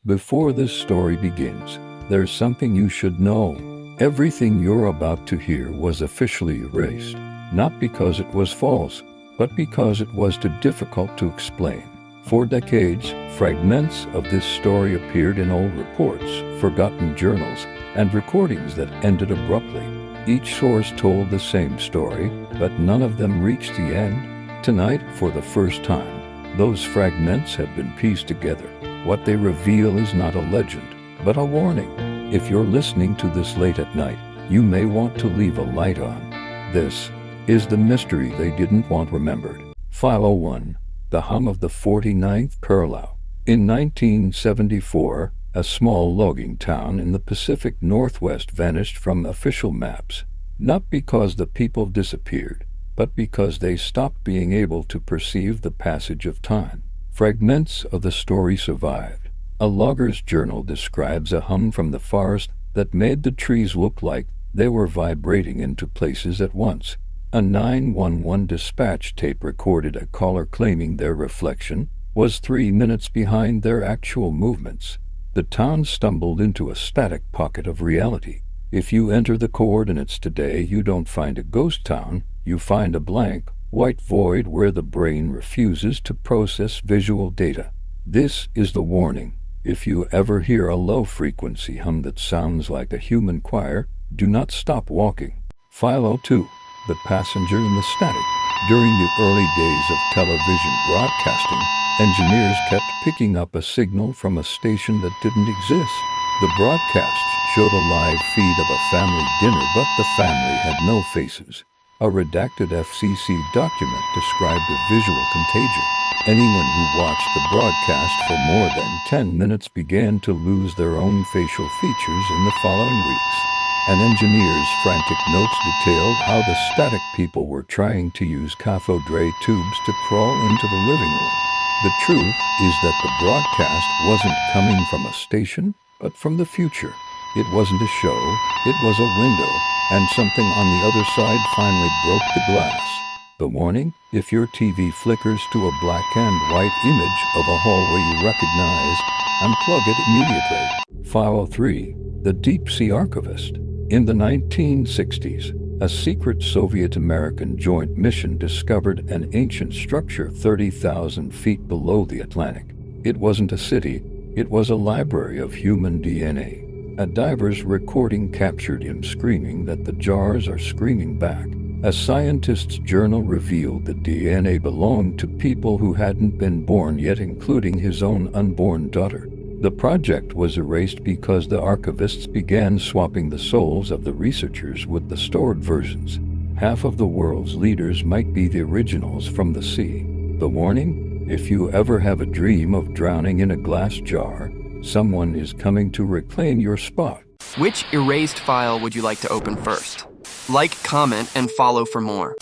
Before this story begins, there's something you should know. Everything you're about to hear was officially erased, not because it was false, but because it was too difficult to explain. For decades, fragments of this story appeared in old reports, forgotten journals, and recordings that ended abruptly. Each source told the same story, but none of them reached the end. Tonight, for the first time, those fragments have been pieced together. What they reveal is not a legend, but a warning. If you're listening to this late at night, you may want to leave a light on. This is the mystery they didn't want remembered. File 1. The hum of the 49th Curlew. In 1974, a small logging town in the Pacific Northwest vanished from official maps, not because the people disappeared, but because they stopped being able to perceive the passage of time. Fragments of the story survived. A logger's journal describes a hum from the forest that made the trees look like they were vibrating into places at once. A 911 dispatch tape recorded a caller claiming their reflection was 3 minutes behind their actual movements. The town stumbled into a static pocket of reality. If you enter the coordinates today, you don't find a ghost town, you find a blank, white void where the brain refuses to process visual data. This is the warning. If you ever hear a low-frequency hum that sounds like a human choir, do not stop walking. File 2. The passenger in the static. During the early days of television broadcasting, engineers kept picking up a signal from a station that didn't exist. The broadcast showed a live feed of a family dinner, but the family had no faces. A redacted FCC document described a visual contagion. Anyone who watched the broadcast for more than 10 minutes began to lose their own facial features in the following weeks. An engineer's frantic notes detailed how the static people were trying to use cathode ray tubes to crawl into the living room. The truth is that the broadcast wasn't coming from a station, but from the future. It wasn't a show, it was a window, and something on the other side finally broke the glass. The warning: if your TV flickers to a black and white image of a hallway you recognize, unplug it immediately. File 3. The Deep Sea Archivist. In the 1960s, a secret Soviet-American joint mission discovered an ancient structure 30,000 feet below the Atlantic. It wasn't a city, it was a library of human DNA. A diver's recording captured him screaming that the jars are screaming back. A scientist's journal revealed the DNA belonged to people who hadn't been born yet, including his own unborn daughter. The project was erased because the archivists began swapping the souls of the researchers with the stored versions. Half of the world's leaders might be the originals from the sea. The warning: if you ever have a dream of drowning in a glass jar, someone is coming to reclaim your spot. Which erased file would you like to open first? Like, comment, and follow for more.